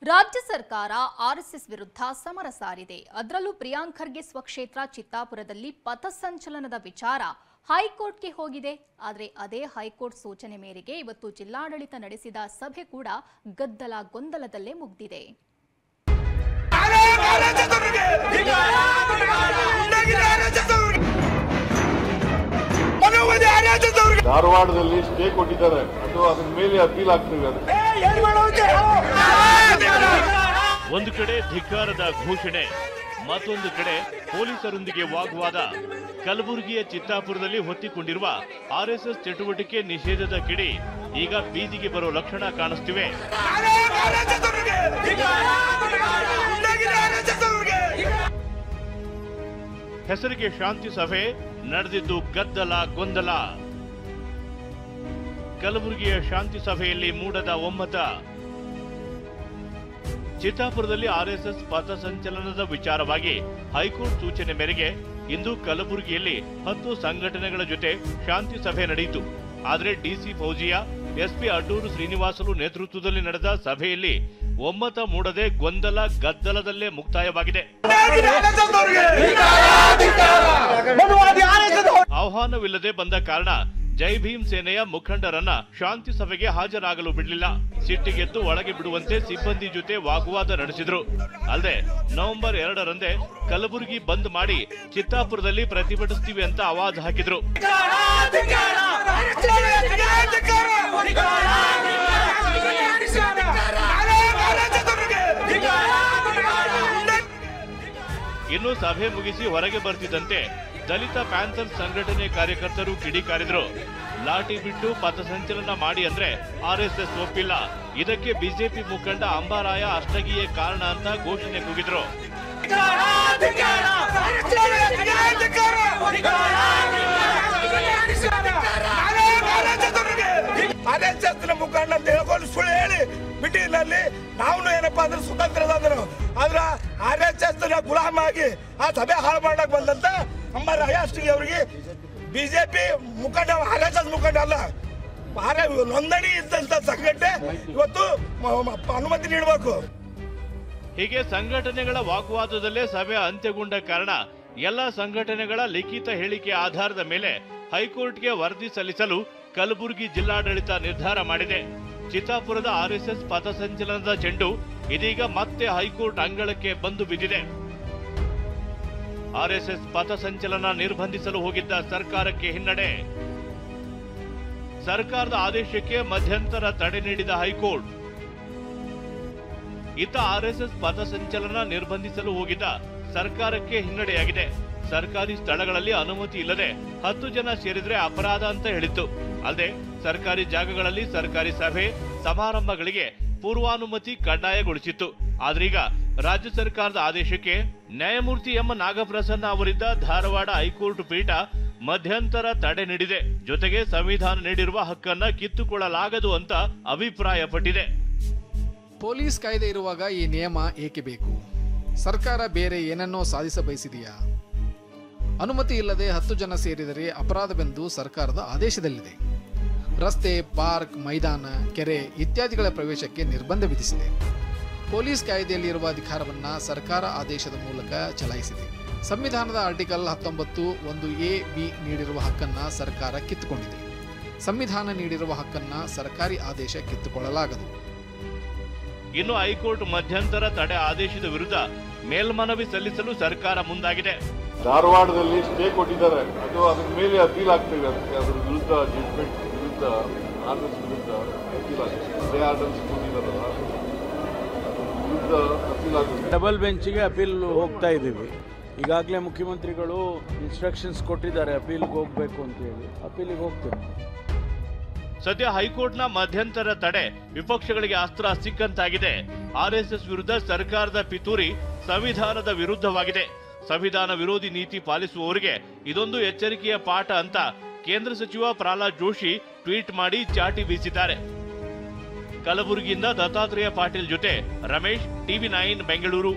ರಾಜ್ಯ ಸರ್ಕಾರ ಆರ್ಎಸ್ಎಸ್ ವಿರುದ್ಧ ಸಮರ ಸಾರಿದೆ. ಅದರಲ್ಲೂ ಪ್ರಿಯಾಂಕ್ ಖರ್ಗೆ ಸ್ವಕ್ಷೇತ್ರ ಚಿತ್ತಾಪುರದಲ್ಲಿ ಪಥಸಂಚಲನದ ವಿಚಾರ ಹೈಕೋರ್ಟ್ಗೆ ಹೋಗಿದೆ. ಆದರೆ ಅದೇ ಹೈಕೋರ್ಟ್ ಸೂಚನೆ ಮೇರೆಗೆ ಇವತ್ತು ಜಿಲ್ಲಾಡಳಿತ ನಡೆಸಿದ ಸಭೆ ಕೂಡ ಗದ್ದಲ ಗೊಂದಲದಲ್ಲೇ ಮುಗಿದಿದೆ. ಧಾರವಾಡದಲ್ಲಿ ಸ್ಟೇ ಕೊಟ್ಟಿದ್ದಾರೆ, ಅದು ಅದರ ಮೇಲೆ ಅಪೀಲ್ ಆಗ್ತಿದೆ. ಒಂದು ಕಡೆ ಧಿಕ್ಕಾರದ ಘೋಷಣೆ, ಮತ್ತೊಂದು ಕಡೆ ಪೊಲೀಸರೊಂದಿಗೆ ವಾಗ್ವಾದ. ಕಲಬುರಗಿಯ ಚಿತ್ತಾಪುರದಲ್ಲಿ ಹೊತ್ತಿಕೊಂಡಿರುವ ಆರ್ಎಸ್ಎಸ್ ಚಟುವಟಿಕೆ ನಿಷೇಧದ ಕಿಡಿ ಈಗ ಬೀದಿಗೆ ಬರೋ ಲಕ್ಷಣ ಕಾಣಿಸ್ತಿವೆ. ಹೆಸರಿಗೆ ಶಾಂತಿ ಸಭೆ ನಡೆದಿದ್ದು ಗದ್ದಲ ಗೊಂದಲ. ಕಲಬುರಗಿಯ ಶಾಂತಿ ಸಭೆಯಲ್ಲಿ ಮೂಡದ ಒಮ್ಮತ. ಚಿತ್ತಾಪುರದಲ್ಲಿ ಆರ್ಎಸ್ಎಸ್ ಪಥಸಂಚಲನದ ವಿಚಾರವಾಗಿ ಹೈಕೋರ್ಟ್ ಸೂಚನೆ ಮೇರೆಗೆ ಇಂದು ಕಲಬುರಗಿಯಲ್ಲಿ 10 ಸಂಘಟನೆಗಳ ಜೊತೆ ಶಾಂತಿ ಸಭೆ ನಡೆಯಿತು. ಆದರೆ ಡಿಸಿ ಫೌಜಿಯಾ, ಎಸ್ಪಿ ಅಡ್ಡೂರು ಶ್ರೀನಿವಾಸಲು ನೇತೃತ್ವದಲ್ಲಿ ನಡೆದ ಸಭೆಯಲ್ಲಿ ಒಮ್ಮತ ಮೂಡದೆ ಗೊಂದಲ ಗದ್ದಲದಲ್ಲೇ ಮುಕ್ತಾಯವಾಗಿದೆ. ಆಹ್ವಾನವಿಲ್ಲದೆ ಬಂದ ಕಾರಣ ಜೈ ಭೀಮ್ ಸೇನೆಯ ಮುಖಂಡರನ್ನ ಶಾಂತಿ ಸಭೆಗೆ ಹಾಜರಾಗಲು ಬಿಡಲಿಲ್ಲ. ಸಿಟ್ಟಿಗೆದ್ದು ಒಳಗೆ ಬಿಡುವಂತೆ ಸಿಬ್ಬಂದಿ ಜೊತೆ ವಾಗ್ವಾದ ನಡೆಸಿದ್ರು. ಅಲ್ಲದೆ ನವೆಂಬರ್ 2ರಂದೇ ಕಲಬುರಗಿ ಬಂದ್ ಮಾಡಿ ಚಿತ್ತಾಪುರದಲ್ಲಿ ಪ್ರತಿಭಟಿಸ್ತೀವಿ ಅಂತ ಆವಾಜ್ ಹಾಕಿದ್ರು. ಇನ್ನು ಸಭೆ ಮುಗಿಸಿ ಹೊರಗೆ ಬರ್ತಿದ್ದಂತೆ ದಲಿತ ಪ್ಯಾಂಥರ್ ಸಂಘಟನೆ ಕಾರ್ಯಕರ್ತರು ಕಿಡಿಕಾರಿದ್ರು. ಲಾಠಿ ಬಿಟ್ಟು ಪಥಸಂಚಲನ ಮಾಡಿ ಅಂದ್ರೆ ಆರ್ಎಸ್ಎಸ್ ಒಪ್ಪಿಲ್ಲ, ಇದಕ್ಕೆ ಬಿಜೆಪಿ ಮುಖಂಡ ಅಂಬಾರಾಯ ಅಷ್ಟಗಿಯೇ ಕಾರಣ ಅಂತ ಘೋಷಣೆ ಕೂಗಿದ್ರು. ಆರ್ಎಸ್ಎಸ್ ಮುಖಂಡ ಅಂತ ಹೇಳ್ಕೊಂಡು ಸುಳ್ಳು ಹೇಳಿ ಮಿಟಿನಲ್ಲಿ ನಾವು ಏನಪ್ಪಾ ಅಂದ್ರೆ ಸ್ವತಂತ್ರದಂದ್ರು ಆದ್ರ ಆರ್ಎಸ್ಎಸ್ ಗುಲಾಮ ಆಗಿ ಆ ಸಭೆ ಹಾಳು ಮಾಡಕ್ ಬಂದಂತ ಅಂಬಾರಾಯ ಅಷ್ಟಗಿ ಅವರಿಗೆ ಬಿಜೆಪಿ ಮುಖಂಡ, ಆರ್ಎಸ್ಎಸ್ ಮುಖಂಡ ಅಲ್ಲ, ನೋಂದಣಿ ಇದ್ದಂತ ಸಂಘಟನೆ ಇವತ್ತು ಅನುಮತಿ ನೀಡಬೇಕು. ಹೀಗೆ ಸಂಘಟನೆಗಳ ವಾಗ್ವಾದದಲ್ಲೇ ಸಭೆ ಅಂತ್ಯಗೊಂಡ ಕಾರಣ ಎಲ್ಲ ಸಂಘಟನೆಗಳ ಲಿಖಿತ ಹೇಳಿಕೆ ಆಧಾರದ ಮೇಲೆ ಹೈಕೋರ್ಟ್ಗೆ ವರದಿ ಸಲ್ಲಿಸಲು ಕಲಬುರಗಿ ಜಿಲ್ಲಾಡಳಿತ ನಿರ್ಧಾರ ಮಾಡಿದೆ. ಚಿತ್ತಾಪುರದ ಆರ್ಎಸ್ಎಸ್ ಪಥಸಂಚಲನದ ಚೆಂಡು ಇದೀಗ ಮತ್ತೆ ಹೈಕೋರ್ಟ್ ಅಂಗಳಕ್ಕೆ ಬಂದು ಬಿದ್ದಿದೆ. ಆರ್ಎಸ್ಎಸ್ ಪಥಸಂಚಲನ ನಿರ್ಬಂಧಿಸಲು ಹೋಗಿದ್ದ ಸರ್ಕಾರಕ್ಕೆ ಹಿನ್ನಡೆ. ಸರ್ಕಾರದ ಆದೇಶಕ್ಕೆ ಮಧ್ಯಂತರ ತಡೆ ನೀಡಿದ ಹೈಕೋರ್ಟ್. ಇತ್ತ ಆರ್ಎಸ್ಎಸ್ ಪಥಸಂಚಲನ ನಿರ್ಬಂಧಿಸಲು ಹೋಗಿದ್ದ ಸರ್ಕಾರಕ್ಕೆ ಹಿನ್ನಡೆಯಾಗಿದೆ. ಸರ್ಕಾರಿ ಸ್ಥಳಗಳಲ್ಲಿ ಅನುಮತಿ ಇಲ್ಲದೆ 10 ಜನ ಸೇರಿದ್ರೆ ಅಪರಾಧ ಅಂತ ಹೇಳಿತ್ತು. ಅಲ್ಲದೆ ಸರ್ಕಾರಿ ಜಾಗಗಳಲ್ಲಿ ಸರ್ಕಾರಿ ಸಭೆ ಸಮಾರಂಭಗಳಿಗೆ ಪೂರ್ವಾನುಮತಿ ಕಡ್ಡಾಯಗೊಳಿಸಿತ್ತು. ಆದ್ರೀಗ ರಾಜ್ಯ ಸರ್ಕಾರದ ಆದೇಶಕ್ಕೆ ನ್ಯಾಯಮೂರ್ತಿ ಎಂ ನಾಗಪ್ರಸನ್ನ ಅವರಿದ್ದ ಧಾರವಾಡ ಹೈಕೋರ್ಟ್ ಪೀಠ ಮಧ್ಯಂತರ ತಡೆ ನೀಡಿದೆ. ಜೊತೆಗೆ ಸಂವಿಧಾನ ನೀಡಿರುವ ಹಕ್ಕನ್ನ ಕಿತ್ತುಕೊಳ್ಳಲಾಗದು ಅಂತ ಅಭಿಪ್ರಾಯಪಟ್ಟಿದೆ. ಪೊಲೀಸ್ ಕಾಯ್ದೆ ಇರುವಾಗ ಈ ನಿಯಮ ಏಕೆ ಬೇಕು? ಸರ್ಕಾರ ಬೇರೆ ಏನನ್ನೋ ಸಾಧಿಸ ಬಯಸಿದೆಯಾ? ಅನುಮತಿ ಇಲ್ಲದೆ 10 ಜನ ಸೇರಿದರೆ ಅಪರಾಧವೆಂದು ಸರ್ಕಾರದ ಆದೇಶದಲ್ಲಿದೆ. ರಸ್ತೆ, ಪಾರ್ಕ್, ಮೈದಾನ, ಕೆರೆ ಇತ್ಯಾದಿಗಳ ಪ್ರವೇಶಕ್ಕೆ ನಿರ್ಬಂಧ ವಿಧಿಸಿದೆ. ಪೊಲೀಸ್ ಕಾಯ್ದೆಯಲ್ಲಿರುವ ಅಧಿಕಾರವನ್ನ ಸರ್ಕಾರ ಆದೇಶದ ಮೂಲಕ ಚಲಾಯಿಸಿದೆ. ಸಂವಿಧಾನದ ಆರ್ಟಿಕಲ್ 19(1)(a)(b) ನೀಡಿರುವ ಹಕ್ಕನ್ನ ಸರ್ಕಾರ ಕಿತ್ತುಕೊಂಡಿದೆ. ಸಂವಿಧಾನ ನೀಡಿರುವ ಹಕ್ಕನ್ನ ಸರ್ಕಾರಿ ಆದೇಶ ಕಿತ್ತುಕೊಳ್ಳಲಾಗದು. ಇನ್ನು ಹೈಕೋರ್ಟ್ ಮಧ್ಯಂತರ ತಡೆ ಆದೇಶದ ವಿರುದ್ಧ ಮೇಲ್ಮನವಿ ಸಲ್ಲಿಸಲು ಸರ್ಕಾರ ಮುಂದಾಗಿದೆ. ಧಾರವಾಡದಲ್ಲಿ ಸ್ಟೇ ಕೊಟ್ಟಿದ್ದಾರೆ, ಅದು ಅದರ ಮೇಲೆ ಅಪೀಲ್ ಆಗ್ತಿದೆ. ಅದರ ವಿರುದ್ಧ ಜಡ್ಜ್ಮೆಂಟ್ ವಿರುದ್ಧ ಆರ್ಎಸ್ ವಿರುದ್ಧ ಅಪೀಲ್ ಆಗ್ತದೆ. ಸ್ಟೇ ಆರ್ಡರ್ಸ್ ಕೊಟ್ಟಿದ್ದಾರಲ್ಲ, ವಿರುದ್ಧ ಅಪೀಲ್ ಆಗುತ್ತೆ. ಡಬಲ್ ಬೆಂಚ್ಗೆ ಅಪೀಲ್ ಹೋಗ್ತಾ ಇದ್ದೀವಿ. ಈಗಾಗಲೇ ಮುಖ್ಯಮಂತ್ರಿಗಳು ಇನ್ಸ್ಟ್ರಕ್ಷನ್ಸ್ ಕೊಟ್ಟಿದ್ದಾರೆ ಅಪೀಲ್ಗೆ ಹೋಗಬೇಕು ಅಂತ ಹೇಳಿ. ಅಪೀಲಿಗೆ ಹೋಗ್ತೇವೆ. ಸದ್ಯ ಹೈಕೋರ್ಟ್ನ ಮಧ್ಯಂತರ ತಡೆ ವಿಪಕ್ಷಗಳಿಗೆ ಅಸ್ತ್ರ ಸಿಕ್ಕಂತಾಗಿದೆ. ಆರ್ಎಸ್ಎಸ್ ವಿರುದ್ಧ ಸರ್ಕಾರದ ಪಿತೂರಿ ಸಂವಿಧಾನದ ವಿರುದ್ಧವಾಗಿದೆ. ಸಂವಿಧಾನ ವಿರೋಧಿ ನೀತಿ ಪಾಲಿಸುವವರಿಗೆ ಇದೊಂದು ಎಚ್ಚರಿಕೆಯ ಪಾಠ ಅಂತ ಕೇಂದ್ರ ಸಚಿವ ಪ್ರಹ್ಲಾದ್ ಜೋಶಿ ಟ್ವೀಟ್ ಮಾಡಿ ಚಾಟಿ ಬೀಸಿದ್ದಾರೆ. ಕಲಬುರಗಿಯಿಂದ ದತ್ತಾತ್ರೇಯ ಪಾಟೀಲ್ ಜೊತೆ ರಮೇಶ್, ಟಿವಿ9 ಬೆಂಗಳೂರು.